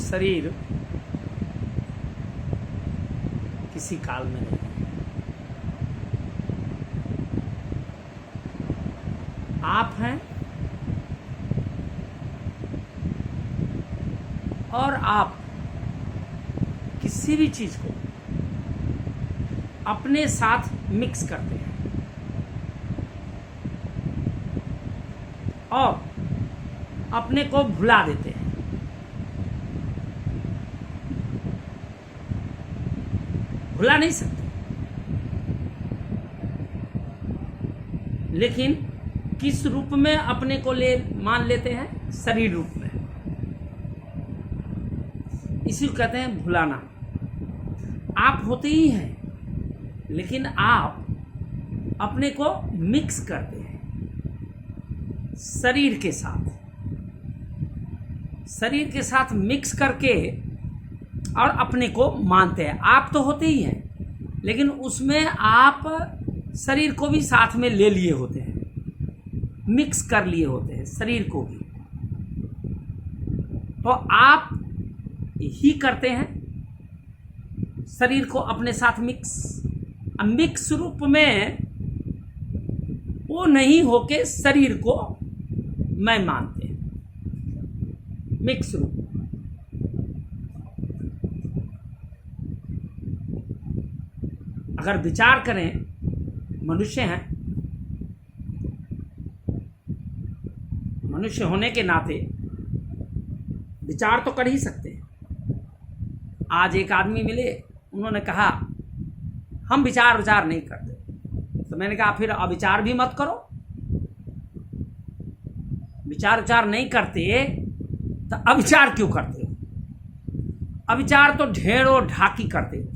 शरीर किसी काल में नहीं। आप हैं और आप किसी भी चीज को अपने साथ मिक्स करते हैं और अपने को भुला देते हैं। भुला नहीं सकते, लेकिन किस रूप में अपने को मान लेते हैं? शरीर रूप में। इसी को कहते हैं भुलाना। आप होते ही हैं, लेकिन आप अपने को मिक्स करते हैं शरीर के साथ। शरीर के साथ मिक्स करके और अपने को मानते हैं। आप तो होते ही हैं, लेकिन उसमें आप शरीर को भी साथ में ले लिए होते हैं, मिक्स कर लिए होते हैं शरीर को भी। तो आप ही करते हैं शरीर को अपने साथ मिक्स। मिक्स रूप में वो नहीं होके शरीर को मैं मानते हैं, मिक्स रूप। अगर विचार करें, मनुष्य हैं, मनुष्य होने के नाते विचार तो कर ही सकते हैं। आज एक आदमी मिले, उन्होंने कहा हम विचार नहीं करते। तो मैंने कहा फिर अविचार भी मत करो। विचार नहीं करते तो अविचार क्यों करते हो? अविचार तो ढेरों ढाकी करते हो,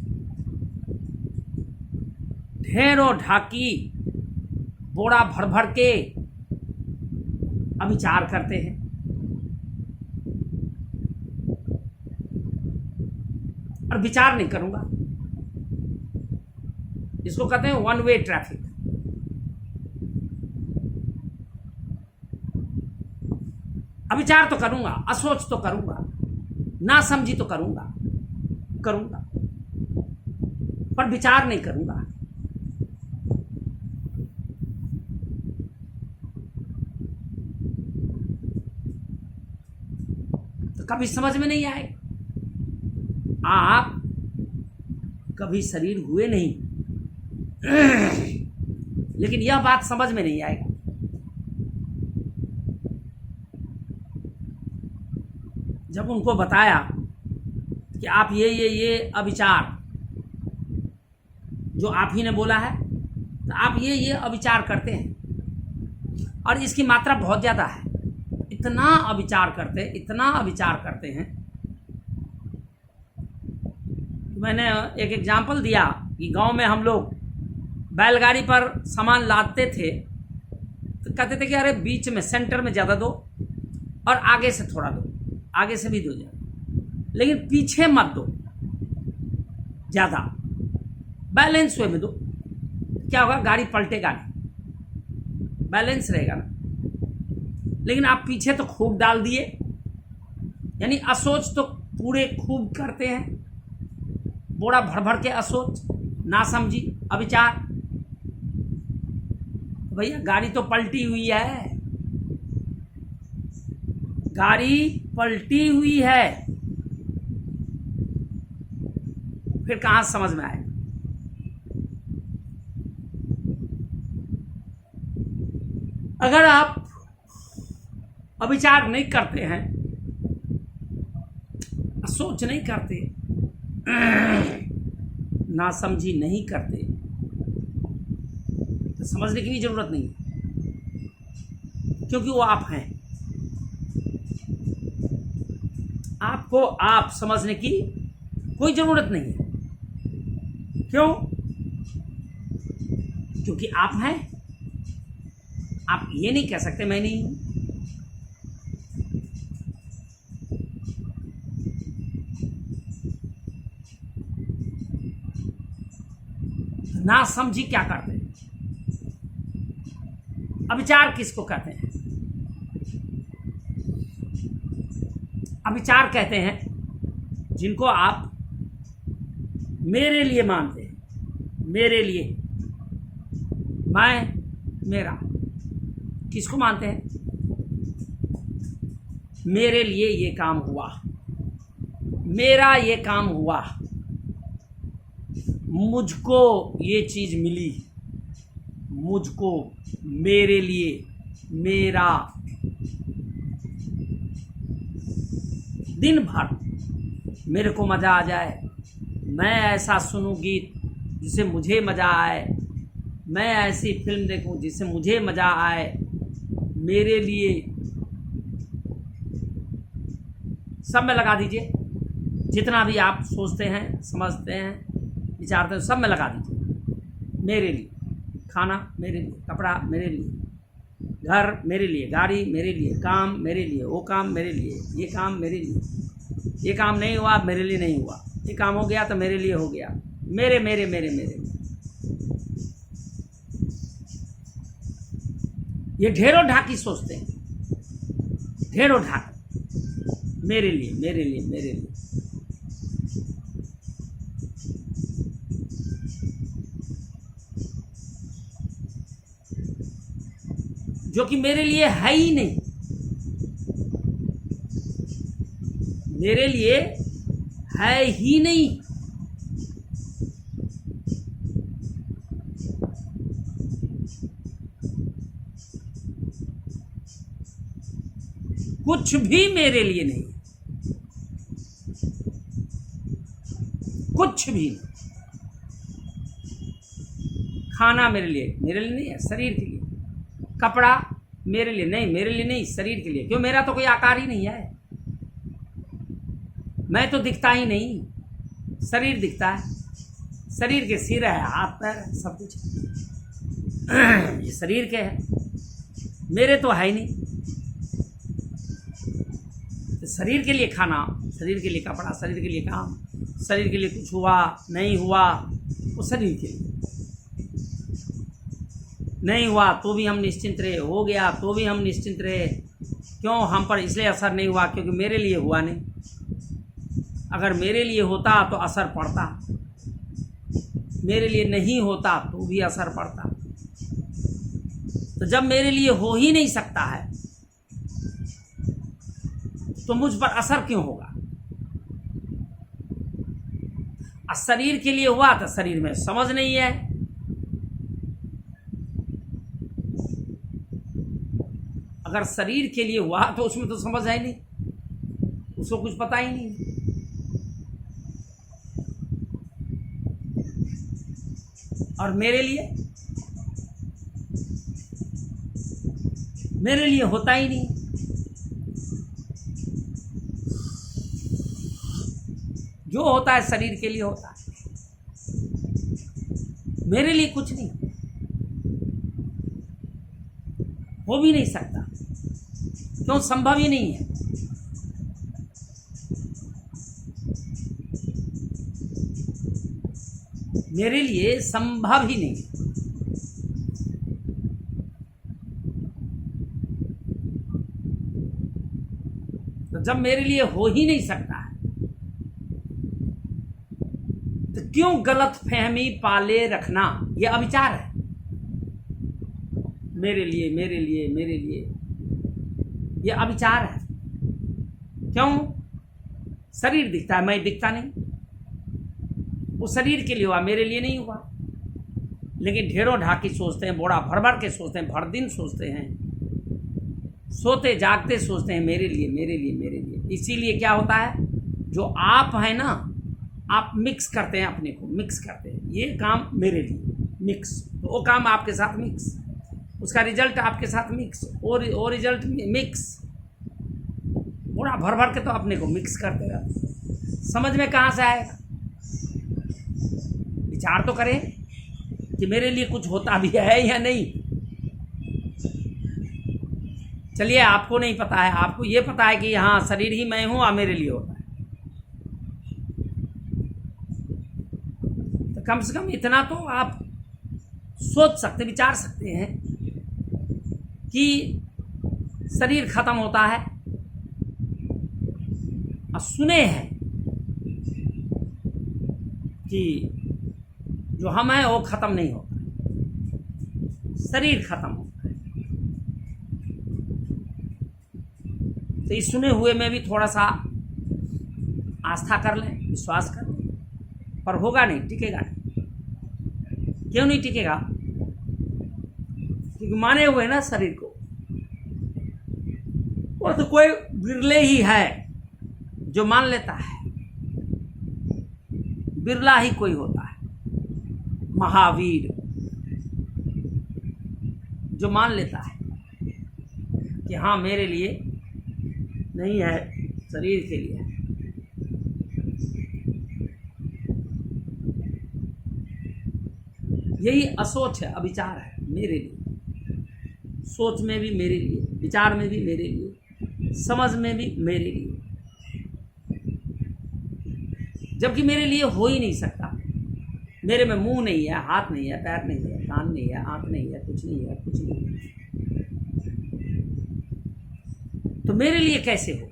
ढेरों ढाकी बोरा भर भर के अविचार करते हैं। और विचार नहीं करूंगा, इसको कहते हैं वन वे ट्रैफिक। अविचार तो करूंगा, असोच तो करूंगा, ना समझी तो करूंगा, पर विचार नहीं करूंगा। तो कभी समझ में नहीं आएगा। आप कभी शरीर हुए नहीं, लेकिन यह बात समझ में नहीं आएगा। जब उनको बताया कि आप ये अविचार जो आप ही ने बोला है, तो आप ये अविचार करते हैं और इसकी मात्रा बहुत ज़्यादा है। इतना अविचार करते हैं। मैंने एक एग्जाम्पल दिया कि गांव में हम लोग बैलगाड़ी पर सामान लादते थे, तो कहते थे कि अरे बीच में सेंटर में ज़्यादा दो और आगे से थोड़ा दो, आगे से भी दो ज़्यादा, लेकिन पीछे मत दो ज़्यादा, बैलेंस वे में दो। क्या होगा? गाड़ी पलटेगा नहीं, बैलेंस रहेगा ना। लेकिन आप पीछे तो खूब डाल दिए, यानी असोच तो पूरे खूब करते हैं, बोरा भर भर के असोच, ना समझी, अविचार। भैया गाड़ी तो पलटी हुई है, गाड़ी पलटी हुई है, फिर कहां समझ में आए? अगर आप अविचार नहीं करते हैं, सोच नहीं करते, ना समझी नहीं करते, तो समझने की भी जरूरत नहीं है, क्योंकि वो आप हैं। आपको आप समझने की कोई जरूरत नहीं है। क्यों? क्योंकि आप हैं। आप ये नहीं कह सकते मैं नहीं हूं। ना समझी क्या करते हैं? अविचार किसको कहते हैं? अविचार कहते हैं जिनको आप मेरे लिए मानते हैं, मेरे लिए, मैं, मेरा, किसको मानते हैं? मेरे लिए ये काम हुआ, मेरा ये काम हुआ, मुझको ये चीज मिली, मुझको, मेरे लिए, मेरा। दिन भर मेरे को मज़ा आ जाए, मैं ऐसा सुनूं गीत जिससे मुझे मज़ा आए, मैं ऐसी फिल्म देखूं जिससे मुझे मज़ा आए, मेरे लिए। सब में लगा दीजिए, जितना भी आप सोचते हैं, समझते हैं, विचारते हैं, सब में लगा दीजिए। मेरे लिए खाना, मेरे लिए कपड़ा, मेरे लिए घर, मेरे लिए गाड़ी, मेरे लिए काम, मेरे लिए वो काम, मेरे लिए ये काम, मेरे लिए ये काम नहीं हुआ, मेरे लिए नहीं हुआ, ये काम हो गया तो मेरे लिए हो गया। मेरे मेरे मेरे मेरे ये ढेरों ढाकी सोचते हैं, ढेरों ढाक, मेरे लिए, मेरे लिए, मेरे लिए। जो कि मेरे लिए है ही नहीं, मेरे लिए है ही नहीं। कुछ भी मेरे लिए नहीं, कुछ भी। खाना मेरे लिए नहीं है, शरीर के लिए। कपड़ा मेरे लिए नहीं, मेरे लिए नहीं, शरीर के लिए। क्यों? मेरा तो कोई आकार ही नहीं है, मैं तो दिखता ही नहीं, शरीर दिखता है। शरीर के सिर है, हाथ पैर है, सब कुछ ये शरीर के है, मेरे तो है ही नहीं। तो शरीर के लिए खाना, शरीर के लिए कपड़ा, शरीर के लिए काम, शरीर के लिए कुछ हुआ नहीं हुआ, वो शरीर के लिए। नहीं हुआ तो भी हम निश्चिंत रहे, हो गया तो भी हम निश्चिंत रहे। क्यों? हम पर इसलिए असर नहीं हुआ क्योंकि मेरे लिए हुआ नहीं। अगर मेरे लिए होता तो असर पड़ता, मेरे लिए नहीं होता तो भी असर पड़ता। तो जब मेरे लिए हो ही नहीं सकता है तो मुझ पर असर क्यों होगा? शरीर के लिए हुआ तो शरीर में समझ नहीं है, अगर शरीर के लिए हुआ तो उसमें तो समझ है नहीं, उसको कुछ पता ही नहीं। और मेरे लिए होता ही नहीं। जो होता है शरीर के लिए होता है, मेरे लिए कुछ नहीं, हो भी नहीं सकता। क्यों? संभव ही नहीं है। मेरे लिए संभव ही नहीं। तो जब मेरे लिए हो ही नहीं सकता है तो क्यों गलत फहमी पाले रखना? ये अविचार है। मेरे लिए, मेरे लिए, मेरे लिए, ये अविचार है। क्यों? शरीर दिखता है, मैं दिखता नहीं। वो शरीर के लिए हुआ, मेरे लिए नहीं हुआ। लेकिन ढेरों ढाकी सोचते हैं, बोड़ा भर भर के सोचते हैं, भर दिन सोचते हैं, सोते जागते सोचते हैं, मेरे लिए, मेरे लिए, मेरे लिए। इसीलिए क्या होता है, जो आप हैं ना, आप मिक्स करते हैं, अपने को मिक्स करते हैं। ये काम मेरे लिए मिक्स, तो वो काम आपके साथ मिक्स, उसका रिजल्ट आपके साथ मिक्स, और वो रिजल्ट मिक्स। बोड़ा भर भर के तो अपने को मिक्स करते रहते। समझ में कहाँ से आएगा? विचार तो करें कि मेरे लिए कुछ होता भी है या नहीं। चलिए, आपको नहीं पता है, आपको ये पता है कि हाँ शरीर ही मैं हूँ और मेरे लिए होता है, तो कम से कम इतना तो आप सोच सकते, विचार सकते हैं कि शरीर खत्म होता है। और सुने हैं कि जो हम हैं वो ख़त्म नहीं होता, शरीर खत्म होता है। तो इस सुने हुए में भी थोड़ा सा आस्था कर लें, विश्वास कर लें, पर होगा नहीं, टिकेगा नहीं। क्यों नहीं टिकेगा? क्योंकि माने हुए ना शरीर को, वो तो कोई बिरले ही है जो मान लेता है, बिरला ही कोई होता है महावीर जो मान लेता है कि हाँ मेरे लिए नहीं है, शरीर के लिए है। यही असोच है, अविचार है मेरे लिए। सोच में भी मेरे लिए, विचार में भी मेरे लिए, समझ में भी मेरे लिए, जबकि मेरे लिए हो ही नहीं सकता। मेरे में मुंह नहीं है, हाथ नहीं है, पैर नहीं है, कान नहीं है, आंख नहीं है, कुछ नहीं है, कुछ नहीं है, तो मेरे लिए कैसे हो?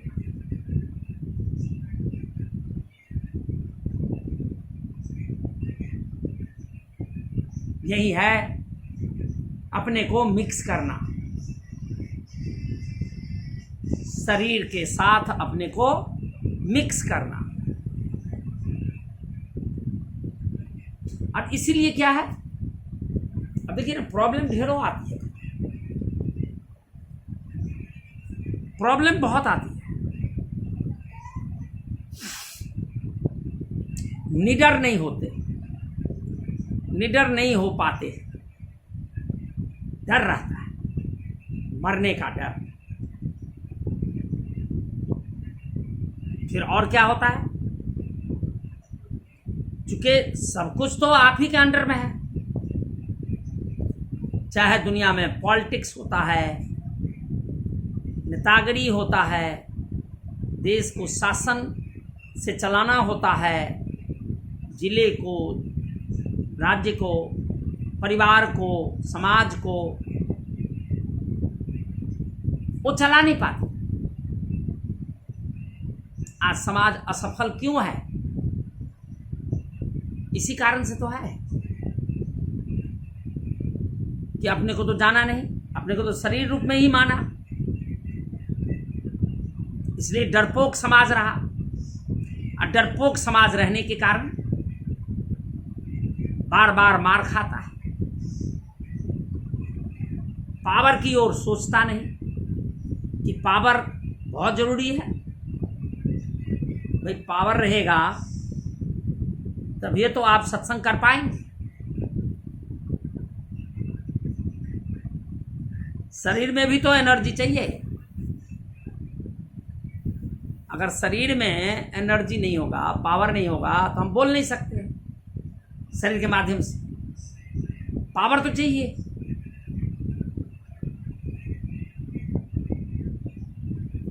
यही है अपने को मिक्स करना, शरीर के साथ अपने को मिक्स करना। और इसीलिए क्या है, अब देखिए ना, प्रॉब्लम ढेरों आती है, प्रॉब्लम बहुत आती है। निडर नहीं होते, निडर नहीं हो पाते, डर रहता है, मरने का डर। फिर और क्या होता है, चूंकि सब कुछ तो आप ही के अंडर में है, चाहे दुनिया में पॉलिटिक्स होता है, नेतागिरी होता है, देश को शासन से चलाना होता है, जिले को, राज्य को, परिवार को, समाज को, वो चला नहीं पाते। आज समाज असफल क्यों है? इसी कारण से तो है कि अपने को तो जाना नहीं, अपने को तो शरीर रूप में ही माना, इसलिए डरपोक समाज रहा। और डरपोक समाज रहने के कारण बार बार मार खाता है, पावर की ओर सोचता नहीं कि पावर बहुत जरूरी है। भाई पावर रहेगा तब ये तो आप सत्संग कर पाएंगे। शरीर में भी तो एनर्जी चाहिए। अगर शरीर में एनर्जी नहीं होगा, पावर नहीं होगा, तो हम बोल नहीं सकते। शरीर के माध्यम से पावर तो चाहिए।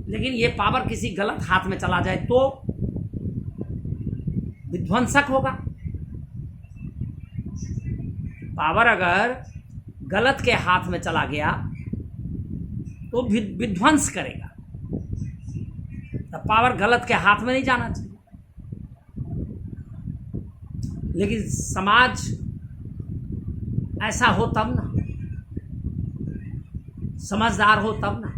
लेकिन ये पावर किसी गलत हाथ में चला जाए तो विध्वंसक होगा। पावर अगर गलत के हाथ में चला गया तो विध्वंस करेगा। तो पावर गलत के हाथ में नहीं जाना चाहिए। लेकिन समाज ऐसा हो तब ना, समझदार हो तब ना।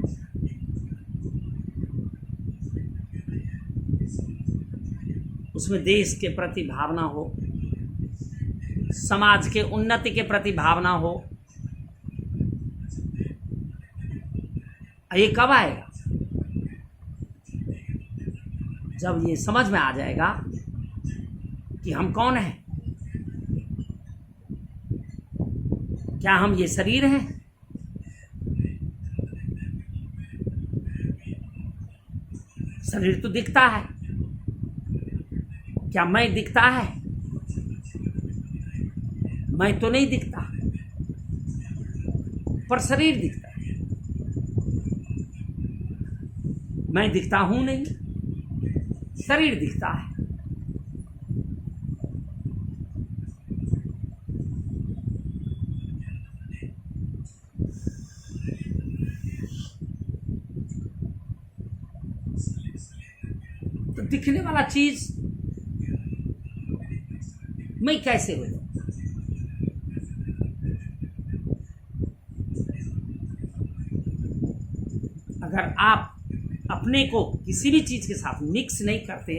उसमें देश के प्रति भावना हो, समाज के उन्नति के प्रति भावना हो। ये कब आएगा? जब ये समझ में आ जाएगा कि हम कौन हैं। क्या हम ये शरीर हैं? शरीर तो दिखता है। क्या मैं दिखता है? मैं तो नहीं दिखता, पर शरीर दिखता है। मैं दिखता हूं नहीं, शरीर दिखता है। तो दिखने वाला चीज मैं कैसे हो जाऊं? अगर आप अपने को किसी भी चीज के साथ मिक्स नहीं करते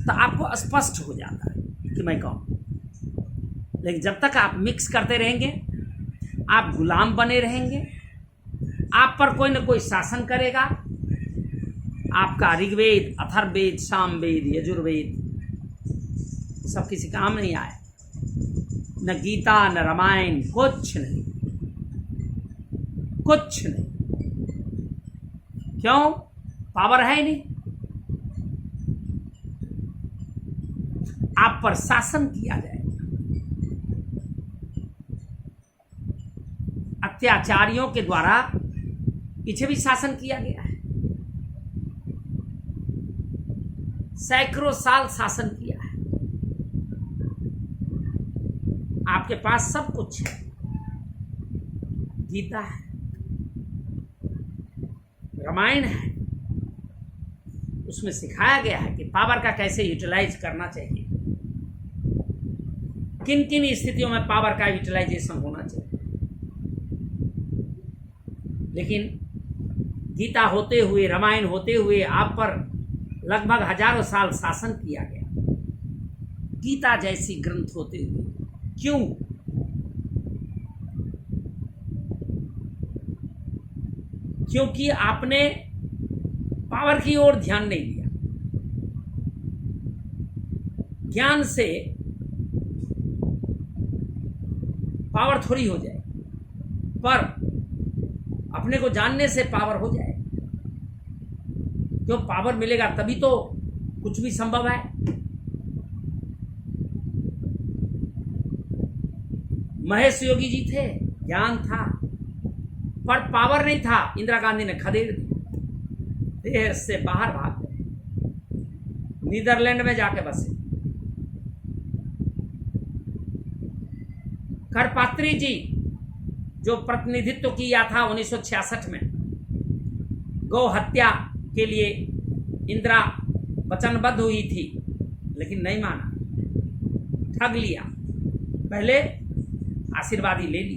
तो आपको स्पष्ट हो जाता है कि मैं कौन हूं। लेकिन जब तक आप मिक्स करते रहेंगे, आप गुलाम बने रहेंगे, आप पर कोई ना कोई शासन करेगा। आपका ऋग्वेद, अथर्ववेद, सामवेद, यजुर्वेद सब किसी काम नहीं आए। न गीता, न रामायण, कुछ नहीं, कुछ नहीं। क्यों? पावर है नहीं। आप पर शासन किया जाएगा। अत्याचारियों के द्वारा पीछे भी शासन किया गया है, सैकड़ों साल शासन किया है। आपके पास सब कुछ है, गीता है, रामायण है, उसमें सिखाया गया है कि पावर का कैसे यूटिलाइज करना चाहिए, किन किन स्थितियों में पावर का यूटिलाइजेशन होना चाहिए। लेकिन गीता होते हुए, रामायण होते हुए आप पर लगभग हजारों साल शासन किया गया। गीता जैसी ग्रंथ होते हुए क्यों? क्योंकि आपने पावर की ओर ध्यान नहीं दिया। ज्ञान से पावर थोड़ी हो जाए, पर अपने को जानने से पावर हो जाए। क्यों? पावर मिलेगा तभी तो कुछ भी संभव है। महेश योगी जी थे, ज्ञान था, पर पावर नहीं था। इंदिरा गांधी ने खदेड़ दी, देश से बाहर भाग गए, नीदरलैंड में जाके बसे। करपात्री जी जो प्रतिनिधित्व किया था 1966 में, गौ हत्या के लिए इंदिरा वचनबद्ध हुई थी, लेकिन नहीं माना, ठग लिया। पहले आशीर्वादी ले ली,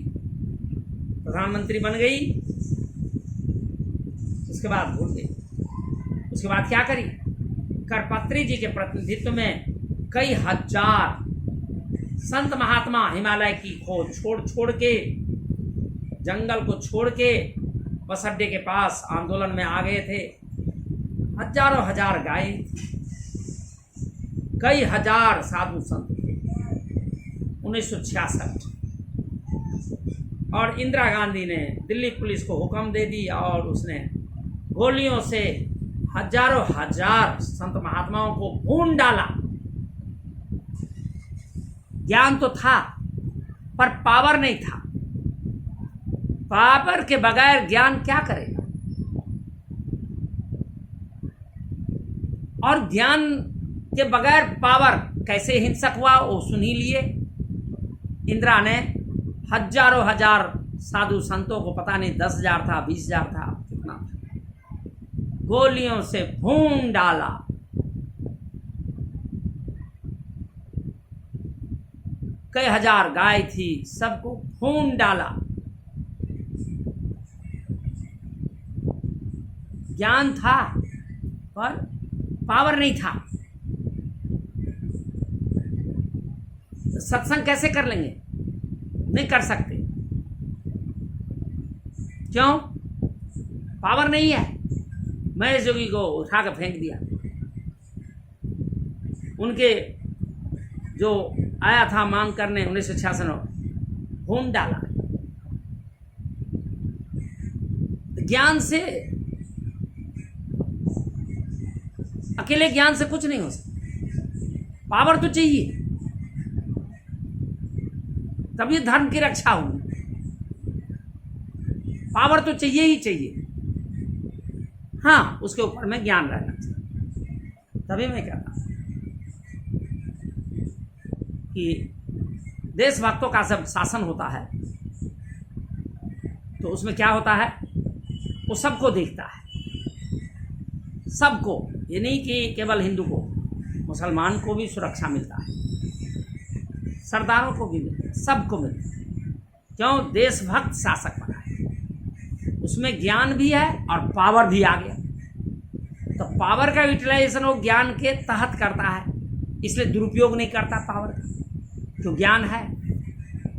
प्रधानमंत्री बन गई, उसके बाद भूल गई। उसके बाद क्या करी? करपात्री जी के प्रतिनिधित्व में कई हजार संत महात्मा हिमालय की खोज छोड़ के, जंगल को छोड़ के बस अड्डे के पास आंदोलन में आ गए थे। हजारों हजार गाय थी, कई हजार साधु संत थे। 1966 और इंदिरा गांधी ने दिल्ली पुलिस को हुक्म दे दी और उसने गोलियों से हजारों हजार संत महात्माओं को भून डाला। ज्ञान तो था पर पावर नहीं था। पावर के बगैर ज्ञान क्या करेगा? और ज्ञान के बगैर पावर कैसे हिंसक हुआ वो सुन ही लिए। इंदिरा ने हजारों हजार साधु संतों को, पता नहीं 10,000 था, 20,000 था, कितना था, गोलियों से भून डाला। कई हजार गाय थी, सबको भून डाला। ज्ञान था पर पावर नहीं था। सत्संग कैसे कर लेंगे? नहीं कर सकते। क्यों? पावर नहीं है। महेश योगी को उठा कर फेंक दिया। उनके जो आया था मांग करने 1966 में, भून डाला। ज्ञान से, अकेले ज्ञान से कुछ नहीं हो सकता। पावर तो चाहिए, तभी धर्म की रक्षा होगी। पावर तो चाहिए ही चाहिए। हाँ, उसके ऊपर में ज्ञान रहना चाहिए। तभी मैं कहता हूं कि देशभक्तों का जब शासन होता है तो उसमें क्या होता है? वो सबको देखता है, सबको। ये नहीं कि केवल हिंदू को, मुसलमान को भी सुरक्षा मिलता है। सरदारों को भी मिलते हैं, सबको मिलते हैं। क्यों? देशभक्त शासक बना है, उसमें ज्ञान भी है और पावर भी आ गया। तो पावर का यूटिलाइजेशन वो ज्ञान के तहत करता है, इसलिए दुरुपयोग नहीं करता पावर का, तो ज्ञान है।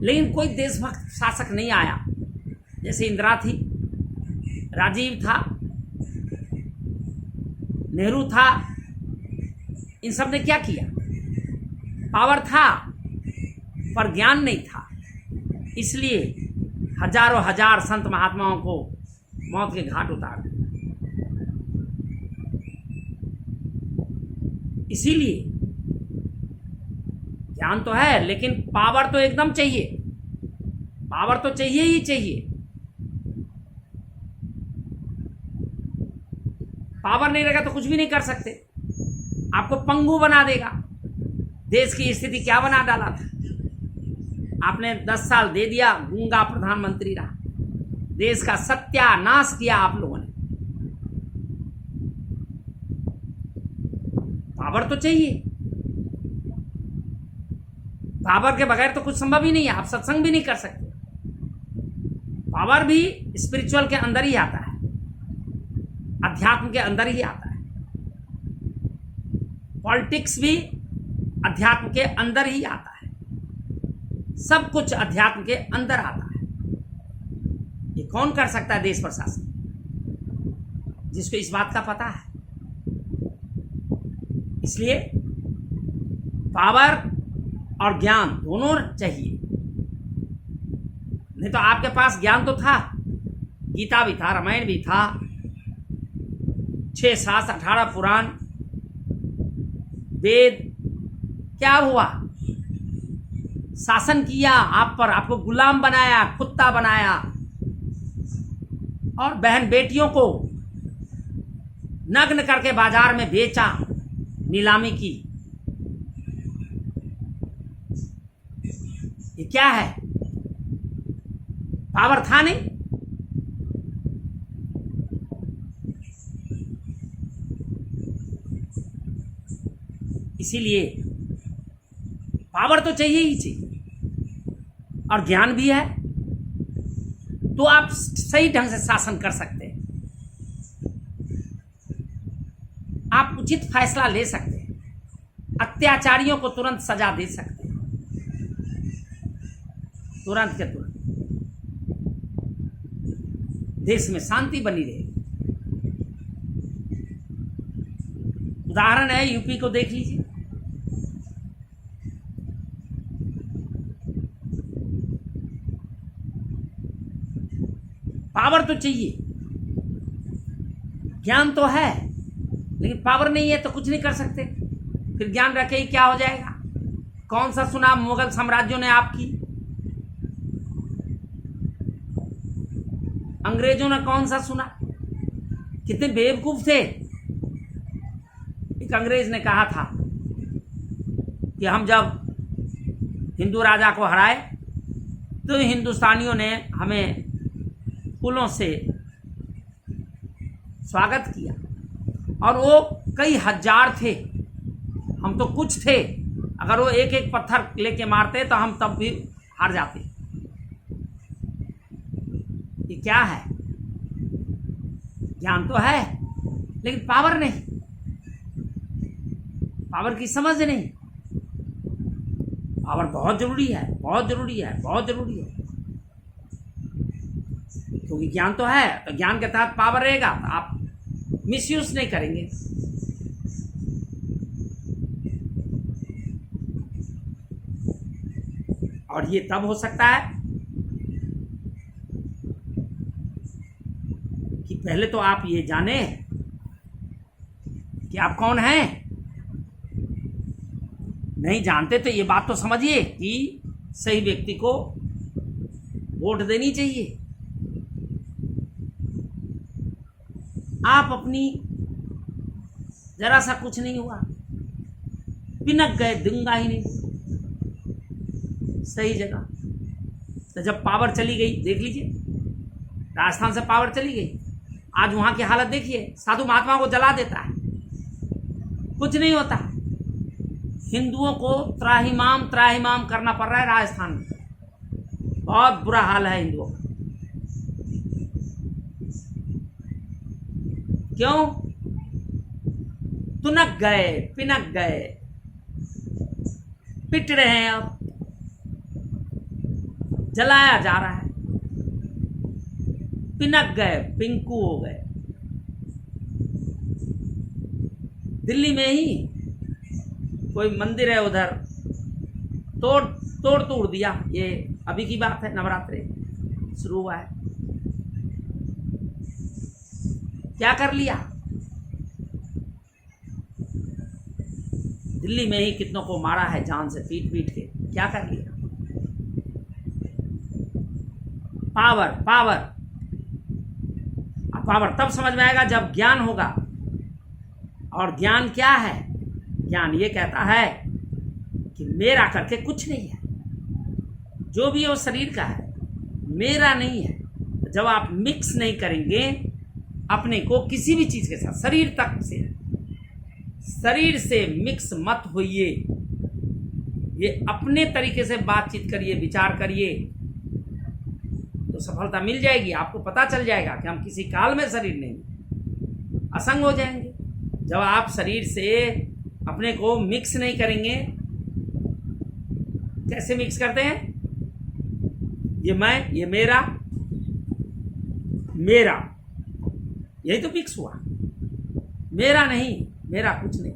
लेकिन कोई देशभक्त शासक नहीं आया। जैसे इंदिरा थी, राजीव था, नेहरू था, इन सब ने क्या किया? पावर था पर ज्ञान नहीं था, इसलिए हजारों हजार संत महात्माओं को मौत के घाट उतार दिया। इसीलिए ज्ञान तो है लेकिन पावर तो एकदम चाहिए, पावर तो चाहिए ही चाहिए। पावर नहीं रहेगा तो कुछ भी नहीं कर सकते, आपको पंगु बना देगा। देश की स्थिति क्या बना डाला था आपने? 10 साल दे दिया, गूंगा प्रधानमंत्री रहा, देश का सत्यानाश किया आप लोगों ने। पावर तो चाहिए, पावर के बगैर तो कुछ संभव ही नहीं है। आप सत्संग भी नहीं कर सकते। पावर भी स्पिरिचुअल के अंदर ही आता है, अध्यात्म के अंदर ही आता है। पॉलिटिक्स भी अध्यात्म के अंदर ही आता है, सब कुछ अध्यात्म के अंदर आता है। ये कौन कर सकता है देश प्रशासन? जिसको इस बात का पता है। इसलिए पावर और ज्ञान दोनों चाहिए। नहीं तो आपके पास ज्ञान तो था, गीता भी था, रामायण भी था, 6 शास्त्र 18 पुराण वेद, क्या हुआ? शासन किया आप पर, आपको गुलाम बनाया, कुत्ता बनाया, और बहन बेटियों को नग्न करके बाजार में बेचा, नीलामी की। ये क्या है? पावर था नहीं। इसीलिए पावर तो चाहिए ही चाहिए और ज्ञान भी है, तो आप सही ढंग से शासन कर सकते हैं, आप उचित फैसला ले सकते हैं, अत्याचारियों को तुरंत सजा दे सकते हैं, तुरंत के तुरंत। देश में शांति बनी रहेगी। उदाहरण है, यूपी को देख लीजिए। पावर तो चाहिए, ज्ञान तो है, लेकिन पावर नहीं है तो कुछ नहीं कर सकते। फिर ज्ञान रखे ही क्या हो जाएगा? कौन सा सुना मुगल साम्राज्यों ने आपकी? अंग्रेजों ने कौन सा सुना? कितने बेवकूफ थे। एक अंग्रेज ने कहा था कि हम जब हिंदू राजा को हराए तो हिंदुस्तानियों ने हमें फूलों से स्वागत किया, और वो कई हजार थे, हम तो कुछ थे। अगर वो एक एक पत्थर लेके मारते तो हम तब भी हार जाते। ये क्या है? ज्ञान तो है लेकिन पावर नहीं, पावर की समझ नहीं। पावर बहुत जरूरी है, बहुत जरूरी है, बहुत जरूरी है, क्योंकि ज्ञान तो है, तो ज्ञान के तहत पावर रहेगा तो आप मिसयूज नहीं करेंगे। और ये तब हो सकता है कि पहले तो आप ये जाने कि आप कौन हैं। नहीं जानते तो ये बात तो समझिए कि सही व्यक्ति को वोट देनी चाहिए। आप अपनी जरा सा कुछ नहीं हुआ, पिनक गए, दूंगा ही नहीं सही जगह। तो जब पावर चली गई, देख लीजिए राजस्थान से पावर चली गई, आज वहां की हालत देखिए, साधु महात्मा को जला देता है, कुछ नहीं होता। हिंदुओं को त्राहिमाम त्राहिमाम करना पड़ रहा है राजस्थान में। बहुत बुरा हाल है हिंदुओं का। क्यों? तुनक गए, पिनक गए, पिट रहे हैं, अब जलाया जा रहा है। पिनक गए, पिंकू हो गए। दिल्ली में ही कोई मंदिर है, उधर तोड़ दिया। ये अभी की बात है, नवरात्रि शुरू हुआ है। क्या कर लिया? दिल्ली में ही कितनों को मारा है जान से, पीट पीट के। क्या कर लिया? Power power. अब पावर तब समझ में आएगा जब ज्ञान होगा। और ज्ञान क्या है? ज्ञान ये कहता है कि मेरा करके कुछ नहीं है, जो भी है वो शरीर का है, मेरा नहीं है। जब आप मिक्स नहीं करेंगे अपने को किसी भी चीज के साथ, शरीर से मिक्स मत होइए। ये अपने तरीके से बातचीत करिए, विचार करिए, तो सफलता मिल जाएगी। आपको पता चल जाएगा कि हम किसी काल में शरीर नहीं, असंग हो जाएंगे। जब आप शरीर से अपने को मिक्स नहीं करेंगे, कैसे मिक्स करते हैं? ये मैं, ये मेरा, मेरा, यही तो मिक्स हुआ। मेरा नहीं, मेरा कुछ नहीं,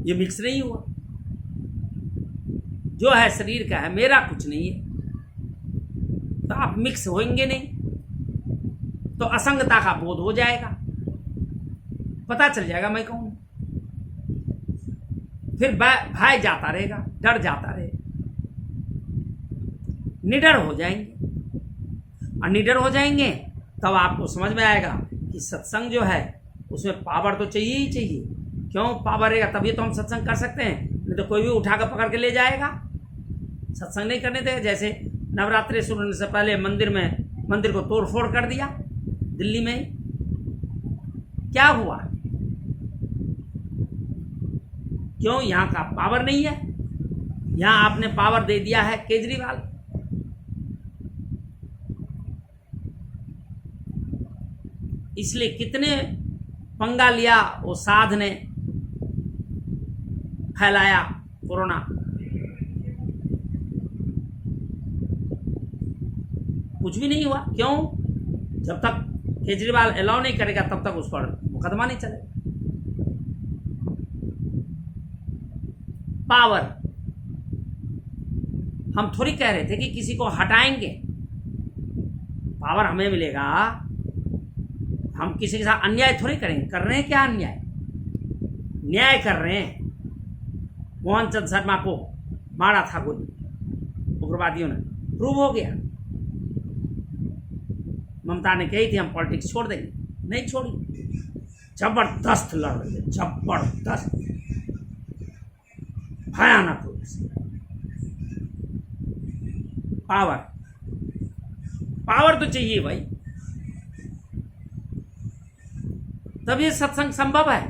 ये मिक्स नहीं हुआ। जो है शरीर का है, मेरा कुछ नहीं है, तो आप मिक्स होंगे नहीं, तो असंगता का बोध हो जाएगा, पता चल जाएगा मैं कौन। फिर भय जाता रहेगा, डर जाता रहेगा, निडर हो जाएंगे। और निडर हो जाएंगे तब आपको समझ में आएगा कि सत्संग जो है उसमें पावर तो चाहिए ही चाहिए। क्यों पावर रहेगा तभी तो हम सत्संग कर सकते हैं, नहीं तो कोई भी उठाकर पकड़ के ले जाएगा। सत्संग नहीं करने देगा। जैसे नवरात्रि शुरू होने से पहले मंदिर को तोड़ फोड़ कर दिया दिल्ली में, क्या हुआ? क्यों? यहाँ का पावर नहीं है। यहाँ आपने पावर दे दिया है केजरीवाल। इसलिए कितने पंगा लिया वो साध ने, फैलाया कोरोना। कुछ भी नहीं हुआ। क्यों? जब तक केजरीवाल अलाउ नहीं करेगा तब तक उस पर मुकदमा नहीं चलेगा। पावर हम थोड़ी कह रहे थे कि किसी को हटाएंगे, पावर हमें मिलेगा। हम किसी के साथ अन्याय थोड़ी करेंगे। कर रहे हैं क्या अन्याय? न्याय कर रहे हैं। मोहन चंद शर्मा को मारा था गोली उग्रवादियों ने, प्रूव हो गया। ममता ने कही थी हम पॉलिटिक्स छोड़ देंगे, नहीं छोड़ी। जबरदस्त लड़ रहे थे, जबरदस्त, भयानक रूप से। पावर तो चाहिए भाई, तब ये सत्संग संभव है।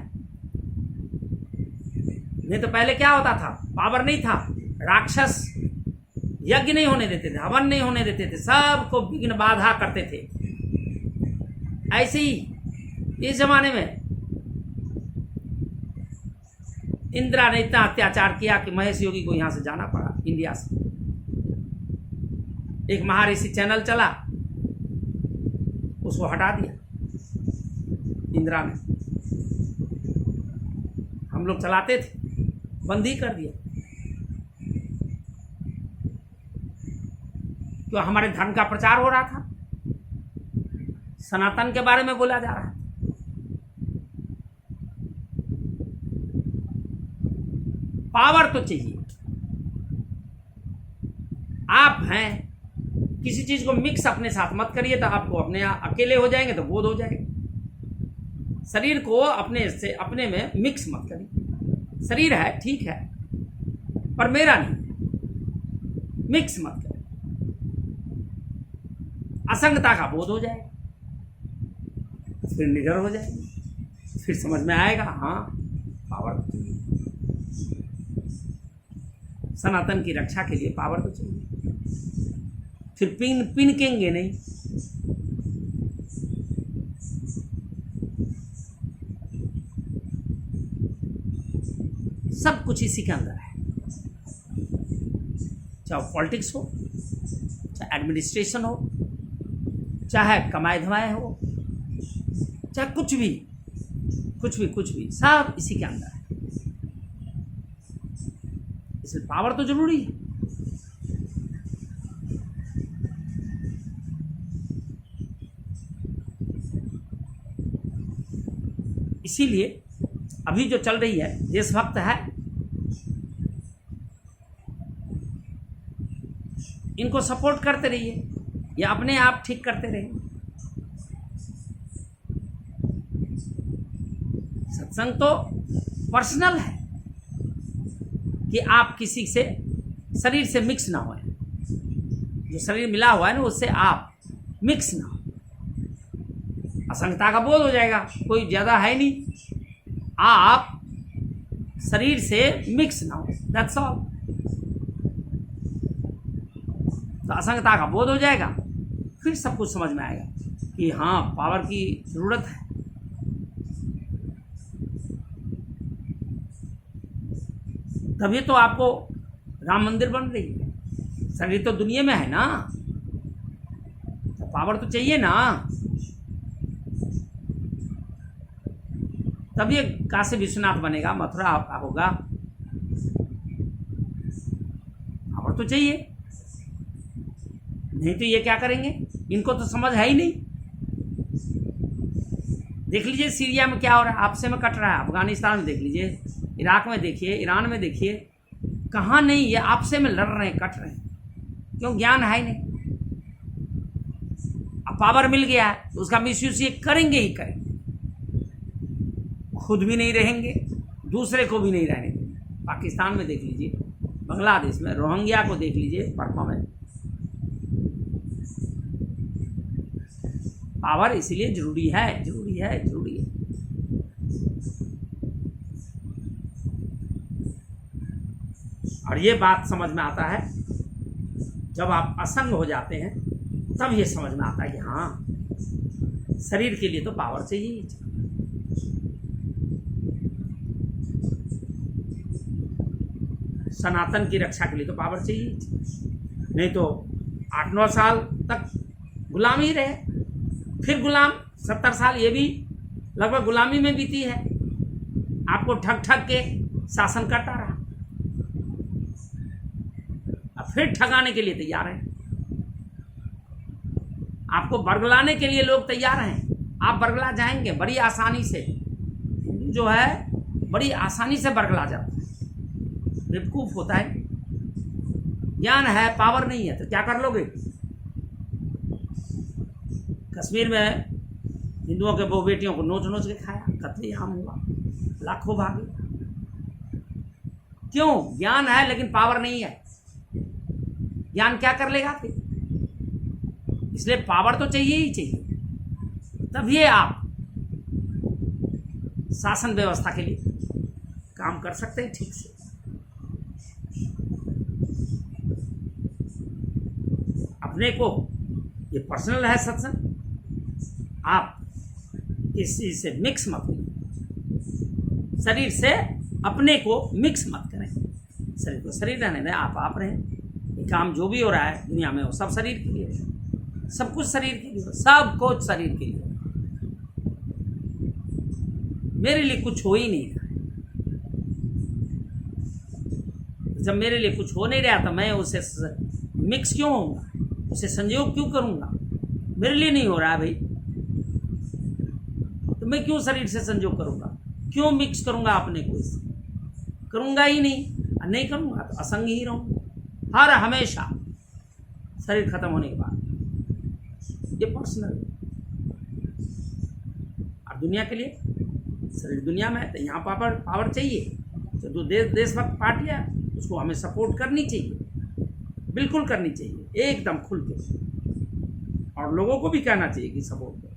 नहीं तो पहले क्या होता था? पावर नहीं था, राक्षस यज्ञ नहीं होने देते थे, हवन नहीं होने देते थे, सबको विघ्न बाधा करते थे। ऐसे ही इस जमाने में इंदिरा ने इतना अत्याचार किया कि महेश योगी को यहां से जाना पड़ा, इंडिया से। एक महाऋषि चैनल चला, उसको हटा दिया इंदिरा ने। हम लोग चलाते थे, बंद ही कर दिया। क्यों? हमारे धर्म का प्रचार हो रहा था, सनातन के बारे में बोला जा रहा था। पावर तो चाहिए। आप हैं, किसी चीज को मिक्स अपने साथ मत करिए, तो आपको अपने अकेले हो जाएंगे तो बोध हो जाएगा। शरीर को अपने में मिक्स मत करिए। शरीर है ठीक है, पर मेरा नहीं, मिक्स मत करें। असंगता का बोध हो जाएगा, फिर निडर हो जाएगा, फिर समझ में आएगा हाँ पावर। सनातन की रक्षा के लिए पावर तो चाहिए, फिर पिनकेंगे नहीं। सब कुछ इसी के अंदर है, चाहे पॉलिटिक्स हो, चाहे एडमिनिस्ट्रेशन हो, चाहे कमाए धमाए हो, चाहे कुछ भी सब इसी के अंदर है। इसलिए पावर तो जरूरी है। इसीलिए अभी जो चल रही है, देशभक्त है, इनको सपोर्ट करते रहिए या अपने आप ठीक करते रहिए। सत्संग तो पर्सनल है कि आप किसी से शरीर से मिक्स ना हो, जो शरीर मिला हुआ है ना उससे आप मिक्स ना हो। असंगता का बोध हो जाएगा, कोई ज़्यादा है नहीं, आप शरीर से मिक्स ना हो, दैट्स ऑल। तो असंगता का बोध हो जाएगा, फिर सब कुछ समझ में आएगा कि हाँ पावर की ज़रूरत है। तभी तो आपको राम मंदिर बन रही है। शरीर तो दुनिया में है ना, तो पावर तो चाहिए ना। तब ये काशी विश्वनाथ बनेगा, मथुरा होगा, पावर तो चाहिए। नहीं तो ये क्या करेंगे, इनको तो समझ है ही नहीं। देख लीजिए सीरिया में क्या हो रहा है, आपसे में कट रहा है, अफगानिस्तान में देख लीजिए, इराक में देखिए, ईरान में देखिए, कहाँ नहीं ये आपसे में लड़ रहे हैं, कट रहे हैं। क्यों? ज्ञान है ही नहीं। अब पावर मिल गया है तो उसका मिसयूज ये करेंगे ही करेंगे, खुद भी नहीं रहेंगे, दूसरे को भी नहीं रहने देंगे। पाकिस्तान में देख लीजिए, बांग्लादेश में रोहिंग्या को देख लीजिए, बर्मा में। पावर इसलिए जरूरी है, जरूरी है, जरूरी है। और ये बात समझ में आता है जब आप असंग हो जाते हैं, तब ये समझ में आता है कि हाँ शरीर के लिए तो पावर चाहिए। सनातन की रक्षा के लिए तो पावर चाहिए, नहीं तो 8-9 साल तक गुलामी ही रहे, फिर गुलाम 70 साल ये भी लगभग गुलामी में बीती है, आपको ठग ठग के शासन करता रहा, अब फिर ठगाने के लिए तैयार हैं, आपको बरगलाने के लिए लोग तैयार हैं। आप बरगला जाएंगे बड़ी आसानी से, जो है बड़ी आसानी से बरगला जाता है, बेवकूफ होता है। ज्ञान है, पावर नहीं है तो क्या कर लोगे। कश्मीर में हिंदुओं के बहु बेटियों को नोच नोच के खाया, कत्लेआम हुआ, लाखों भागे। क्यों? ज्ञान है लेकिन पावर नहीं है। ज्ञान क्या कर लेगा फिर? इसलिए पावर तो चाहिए ही चाहिए, तभी आप शासन व्यवस्था के लिए काम कर सकते हैं ठीक से। अपने को, ये पर्सनल है सत्संग, आप इस चीज से मिक्स मत करिए, शरीर से अपने को मिक्स मत करें। शरीर को शरीर रहने दें, आप रहें। ये काम जो भी हो रहा है दुनिया में वो सब शरीर के लिए, सब कुछ शरीर के लिए, सब कुछ शरीर के लिए। मेरे लिए कुछ हो ही नहीं रहा। जब मेरे लिए कुछ हो नहीं रहा तो मैं उसे मिक्स क्यों होऊंगा, उसे संयोग क्यों करूंगा? मेरे लिए नहीं हो रहा है भाई, तो मैं क्यों शरीर से संयोग करूंगा, क्यों मिक्स करूंगा अपने को? इससे करूंगा ही नहीं करूंगा तो असंग ही रहूंगा हर हमेशा, शरीर खत्म होने के बाद। ये पर्सनल है। और दुनिया के लिए, शरीर दुनिया में है तो यहाँ पावर चाहिए, तो देशभक्त पार्टियाँ उसको हमें सपोर्ट करनी चाहिए, बिल्कुल करनी चाहिए, एकदम खुल के, और लोगों को भी कहना चाहिए कि सपोर्ट करो।